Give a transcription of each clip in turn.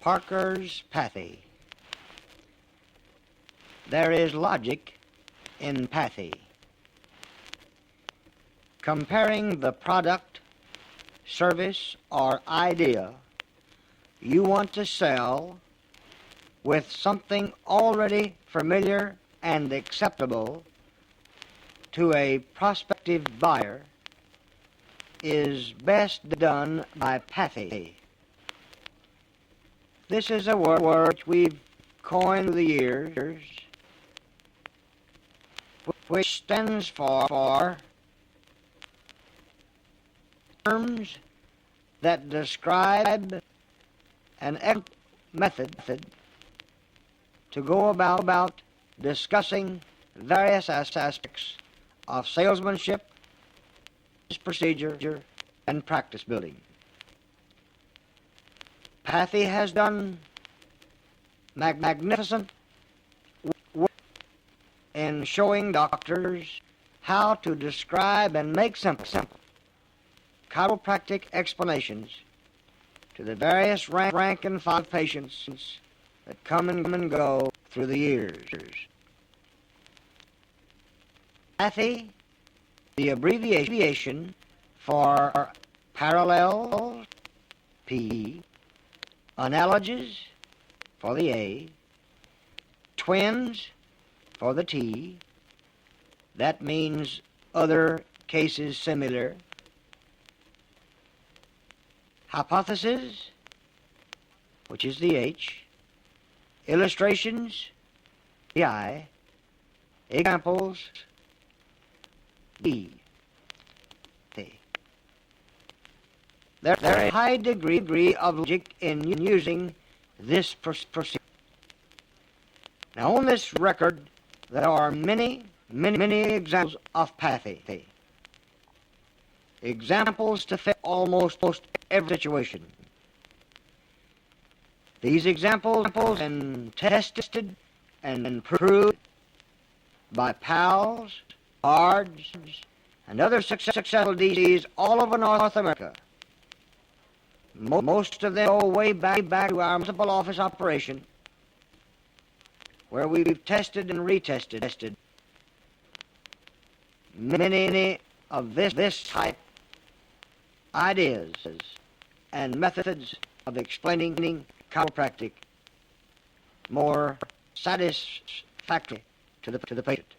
Parker's Pathie. There is logic in Pathie. Comparing the product, service, or idea you want to sell with something already familiar and acceptable to a prospective buyer is best done by Pathie. This is a word which we've coined through the years, which stands for terms that describe an excellent method to go about discussing various aspects of salesmanship, procedure, and practice building. Pathie has done magnificent work in showing doctors how to describe and make simple chiropractic explanations to the various rank and file patients that come and go through the years. Pathie, the abbreviation for parallels, P, analogies, for the A, twins, for the T, that means other cases similar, hypothesis, which is the H, illustrations, the I, examples, D. There's a high degree of logic in using this procedure. Now, on this record, there are many examples of Pathie. Examples to fit almost every situation. These examples have been tested and proved by pals, ARDs, and other successful DCs all over North America. Most of them go way back to our municipal office operation, where we've tested and retested many of this type ideas and methods of explaining chiropractic more satisfactory to the patient.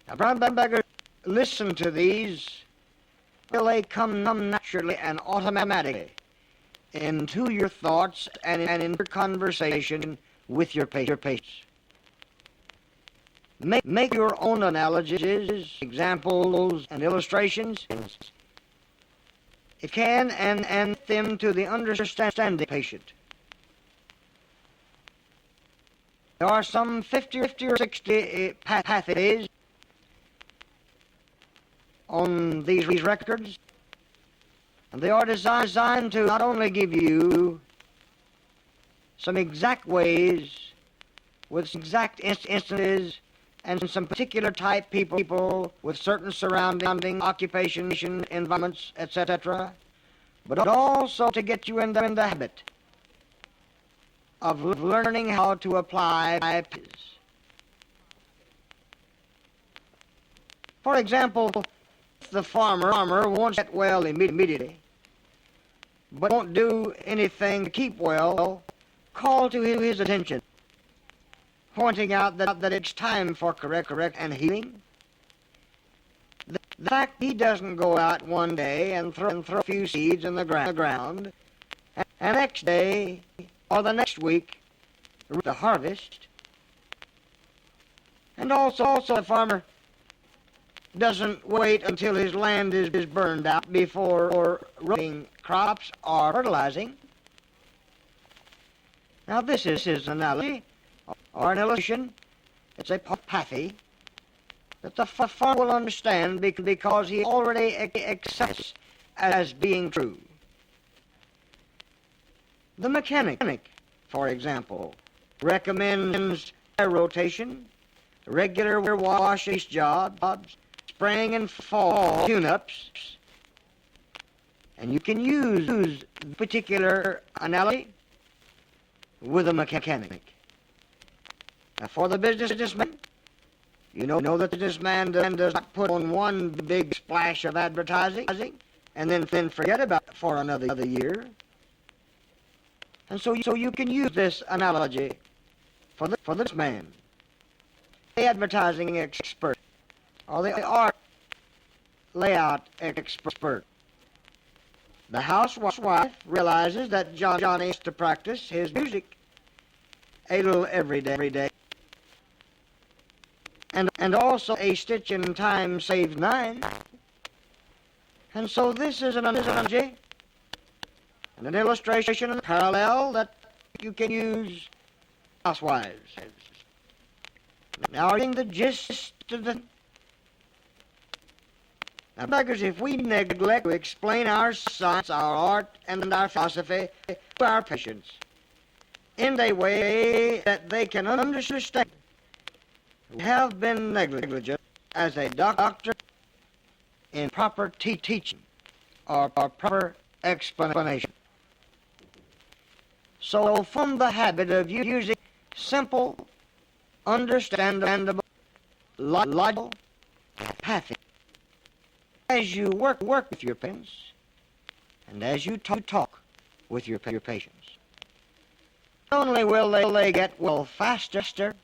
Now, brown bagger, listen to these. Will they come naturally and automatically into your thoughts and in your conversation with your patients. Make your own analogies, examples, and illustrations, if can, and them to the understanding patient. There are some 50 or 60 pathies on these records, and they are designed to not only give you some exact ways with exact instances and some particular type people with certain surrounding occupation, environments, etc., but also to get you in the habit of learning how to apply pathies. For example, the farmer wants to get well immediately, but won't do anything to keep well, call to his attention, pointing out that it's time for correct and healing. The fact he doesn't go out one day and throw a few seeds in the ground, and next day or the next week the harvest, and also the farmer doesn't wait until his land is burned out before rotating crops or fertilizing. Now, this is an analogy or an illustration. It's a Pathie that the farmer will understand because he already accepts as being true. The mechanic, for example, recommends tire rotation, regular wash jobs, spring and fall tune-ups, And you can use the particular analogy with a mechanic. Now, for the businessman, you know that this man does not put on one big splash of advertising and then forget about it for another year. And so you can use this analogy for this man, the advertising expert, or the art layout expert. The housewife realizes that Johnny has to practice his music a little every day. And also a stitch in time saves 9. And so this is an analogy and an illustration and parallel that you can use housewives. Now, are you getting the gist of the... Now, beggars, if we neglect to explain our science, our art, and our philosophy to our patients in a way that they can understand, we have been negligent as a doctor in proper teaching or proper explanation. So from the habit of using simple, understandable, logical, Pathie as you work with your patients and as you talk with your patients. Not only will they get well faster,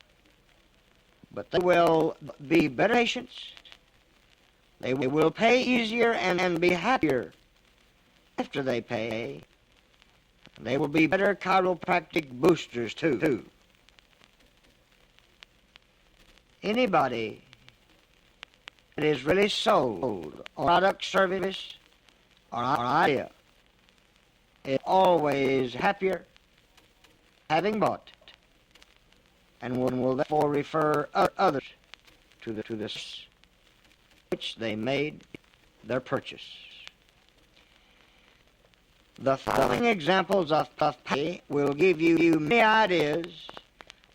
but they will be better patients. They will pay easier and be happier after they pay. They will be better chiropractic boosters too. Anybody that is really sold on product, service, or idea is always happier having bought it, and one will therefore refer others to this which they made their purchase. The following examples of Pathie will give you many ideas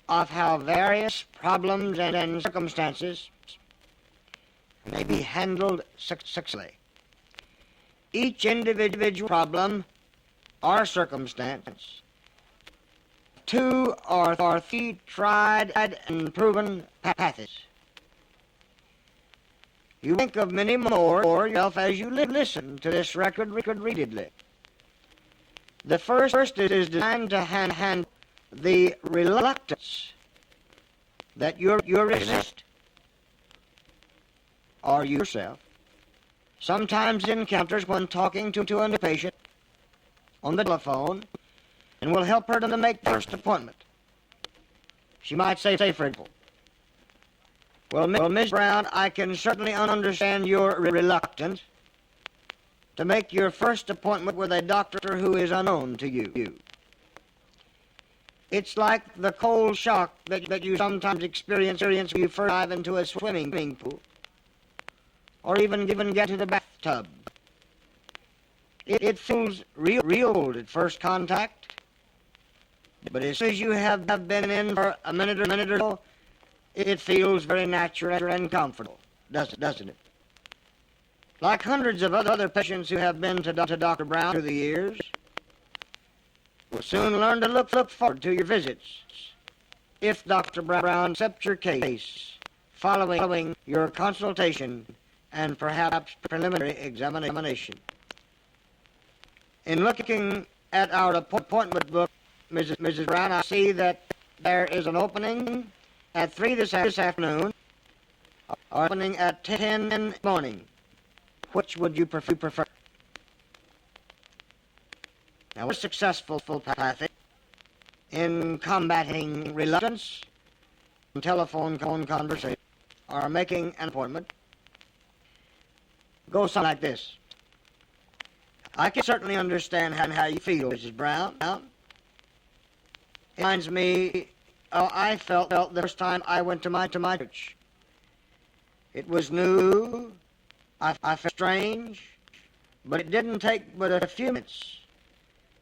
of how various problems and circumstances may be handled successfully. Each individual problem or circumstance, 2 or 3 tried and proven Pathies. You think of many more yourself as you listen to this record repeatedly. The first is designed to handle the reluctance that you resist, or yourself sometimes encounters when talking to a patient on the telephone, and will help her to make the first appointment. She might say, for example, well, Miss Brown, I can certainly understand your reluctance to make your first appointment with a doctor who is unknown to you. It's like the cold shock that you sometimes experience when you first dive into a swimming pool, or even get to the bathtub. It feels real at first contact, but as soon as you have been in for a minute or so, it feels very natural and comfortable, doesn't it? Like hundreds of other patients who have been to Dr. Brown through the years, will soon learn to look forward to your visits if Dr. Brown accepts your case following your consultation and perhaps preliminary examination. In looking at our appointment book, Mrs. Brown, I see that there is an opening at 3 this afternoon, or opening at 10 in the morning. Which would you prefer? Now, we're successful, Pathie, in combating reluctance, telephone conversation, or making an appointment. Goes something like this. I can certainly understand how you feel, Mrs. Brown. It reminds me how I felt the first time I went to my church. It was new. I felt strange, but it didn't take but a few minutes.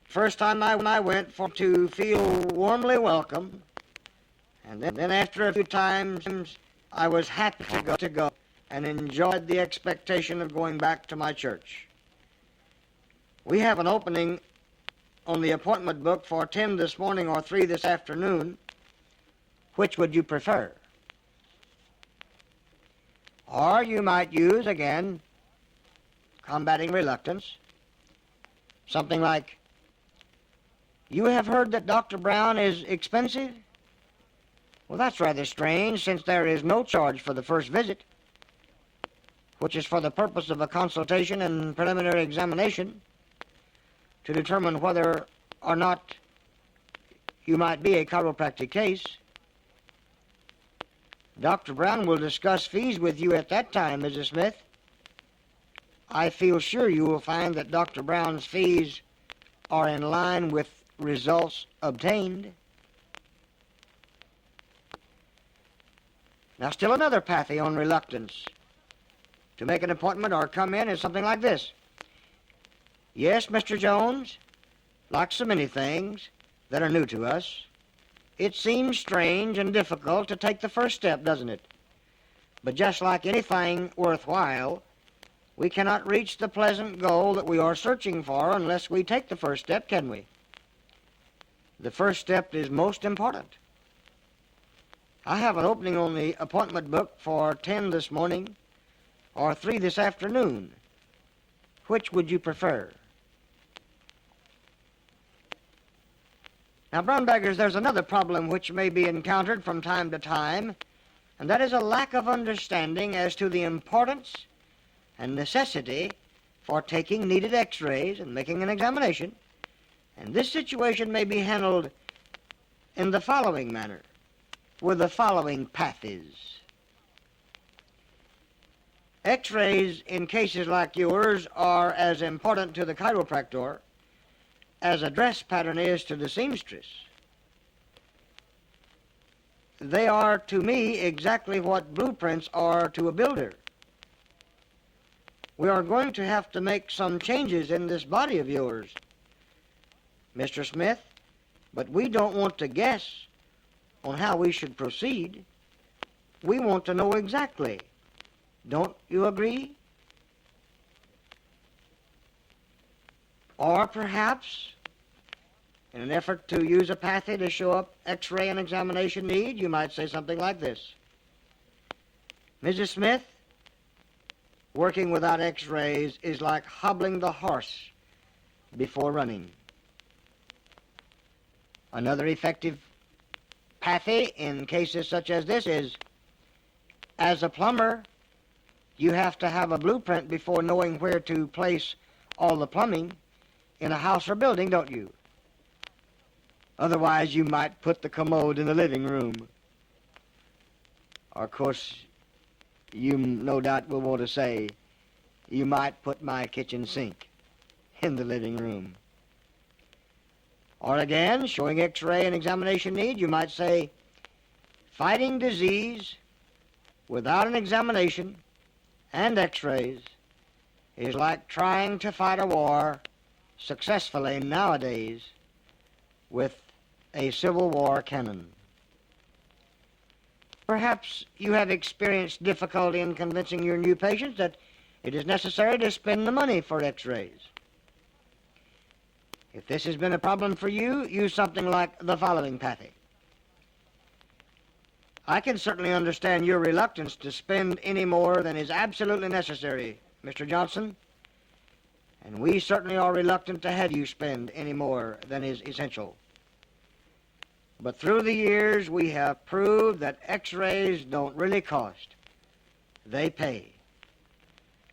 First time I went to feel warmly welcome, and then after a few times, I was happy to go and enjoyed the expectation of going back to my church. We have an opening on the appointment book for 10 this morning or 3 this afternoon. Which would you prefer? Or you might use, again, combating reluctance, something like, "You have heard that Dr. Brown is expensive? Well, that's rather strange, since there is no charge for the first visit, which is for the purpose of a consultation and preliminary examination to determine whether or not you might be a chiropractic case. Dr. Brown will discuss fees with you at that time, Mrs. Smith. I feel sure you will find that Dr. Brown's fees are in line with results obtained." Now, still another Pathie on reluctance to make an appointment or come in is something like this. "Yes, Mr. Jones, like so many things that are new to us, it seems strange and difficult to take the first step, doesn't it? But just like anything worthwhile, we cannot reach the pleasant goal that we are searching for unless we take the first step, can we? The first step is most important. I have an opening on the appointment book for 10 this morning or 3 this afternoon. Which would you prefer?" Now, brown baggers, there's another problem which may be encountered from time to time, and that is a lack of understanding as to the importance and necessity for taking needed x-rays and making an examination. And this situation may be handled in the following manner, with the following pathies. X-rays in cases like yours are as important to the chiropractor as a dress pattern is to the seamstress. They are to me exactly what blueprints are to a builder. We are going to have to make some changes in this body of yours, Mr. Smith, but we don't want to guess on how we should proceed. We want to know exactly. Don't you agree? Or perhaps, in an effort to use a Pathie to show up x-ray and examination need, you might say something like this. "Mrs. Smith, working without x-rays is like hobbling the horse before running." Another effective Pathie in cases such as this is, "As a plumber, you have to have a blueprint before knowing where to place all the plumbing in a house or building, don't you? Otherwise, you might put the commode in the living room." Or, of course, you no doubt will want to say, "You might put my kitchen sink in the living room." Or again, showing x-ray and examination need, you might say, "Fighting disease without an examination and x-rays is like trying to fight a war successfully nowadays with a Civil War cannon." Perhaps you have experienced difficulty in convincing your new patients that it is necessary to spend the money for x-rays. If this has been a problem for you, use something like the following Pathie. "I can certainly understand your reluctance to spend any more than is absolutely necessary, Mr. Johnson, and we certainly are reluctant to have you spend any more than is essential. But through the years, we have proved that x-rays don't really cost. They pay.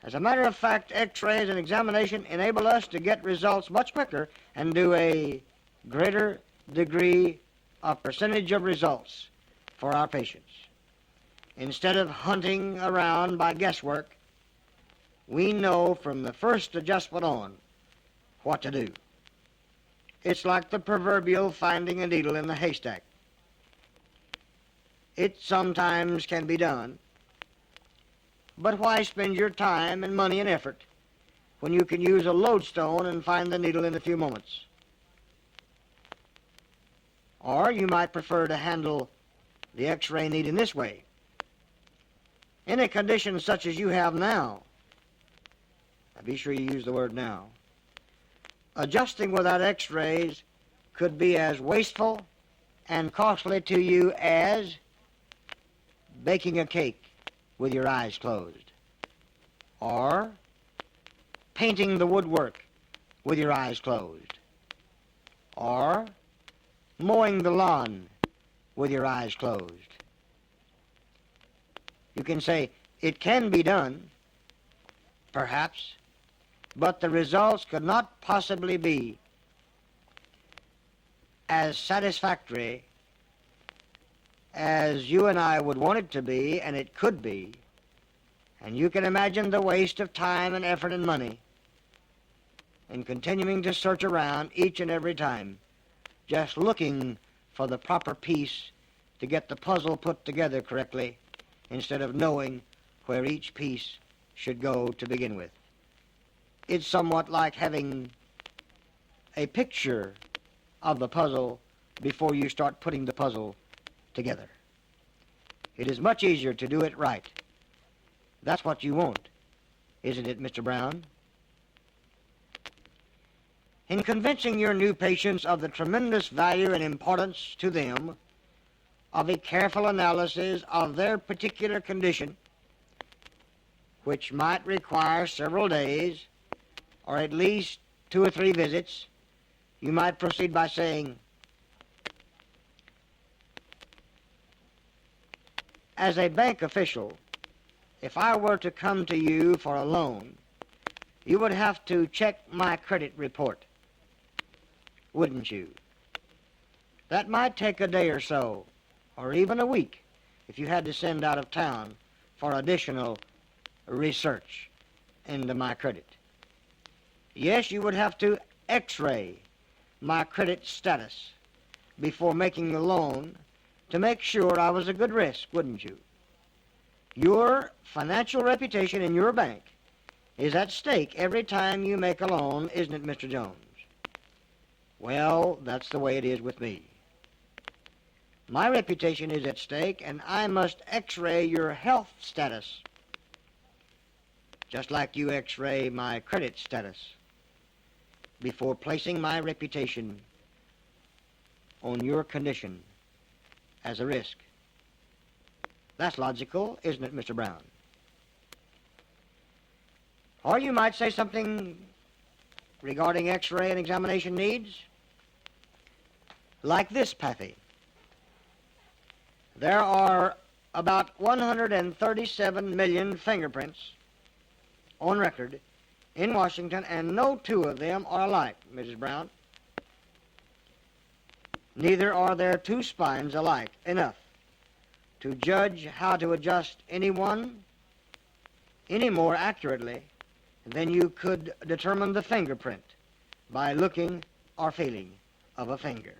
As a matter of fact, x-rays and examination enable us to get results much quicker and do a greater degree of percentage of results for our patients. Instead of hunting around by guesswork, we know from the first adjustment on what to do. It's like the proverbial finding a needle in the haystack. It sometimes can be done, but why spend your time and money and effort when you can use a lodestone and find the needle in a few moments? Or you might prefer to handle the x-ray need in this way. In a condition such as you have now, be sure you use the word now, Adjusting without x-rays could be as wasteful and costly to you as baking a cake with your eyes closed, or painting the woodwork with your eyes closed, or mowing the lawn with your eyes closed. You can say, it can be done, perhaps, but the results could not possibly be as satisfactory as you and I would want it to be, and it could be. And you can imagine the waste of time and effort and money in continuing to search around each and every time, just looking for the proper piece to get the puzzle put together correctly, instead of knowing where each piece should go to begin with. It's somewhat like having a picture of the puzzle before you start putting the puzzle together. It is much easier to do it right. That's what you want, isn't it, Mr. Brown? In convincing your new patients of the tremendous value and importance to them of a careful analysis of their particular condition, which might require several days or at least 2 or 3 visits, you might proceed by saying, as a bank official, if I were to come to you for a loan, you would have to check my credit report, wouldn't you? That might take a day or so, or even a week, if you had to send out of town for additional research into my credit. Yes, you would have to x-ray my credit status before making the loan to make sure I was a good risk, wouldn't you? Your financial reputation in your bank is at stake every time you make a loan, isn't it, Mr. Jones? Well, that's the way it is with me. My reputation is at stake, and I must x-ray your health status, just like you x-ray my credit status, before placing my reputation on your condition as a risk. That's logical, isn't it, Mr. Brown? Or you might say something regarding x-ray and examination needs, like this, Pathie. There are about 137 million fingerprints on record in Washington, and no 2 of them are alike, Mrs. Brown. Neither are there 2 spines alike enough to judge how to adjust any one any more accurately than you could determine the fingerprint by looking or feeling of a finger.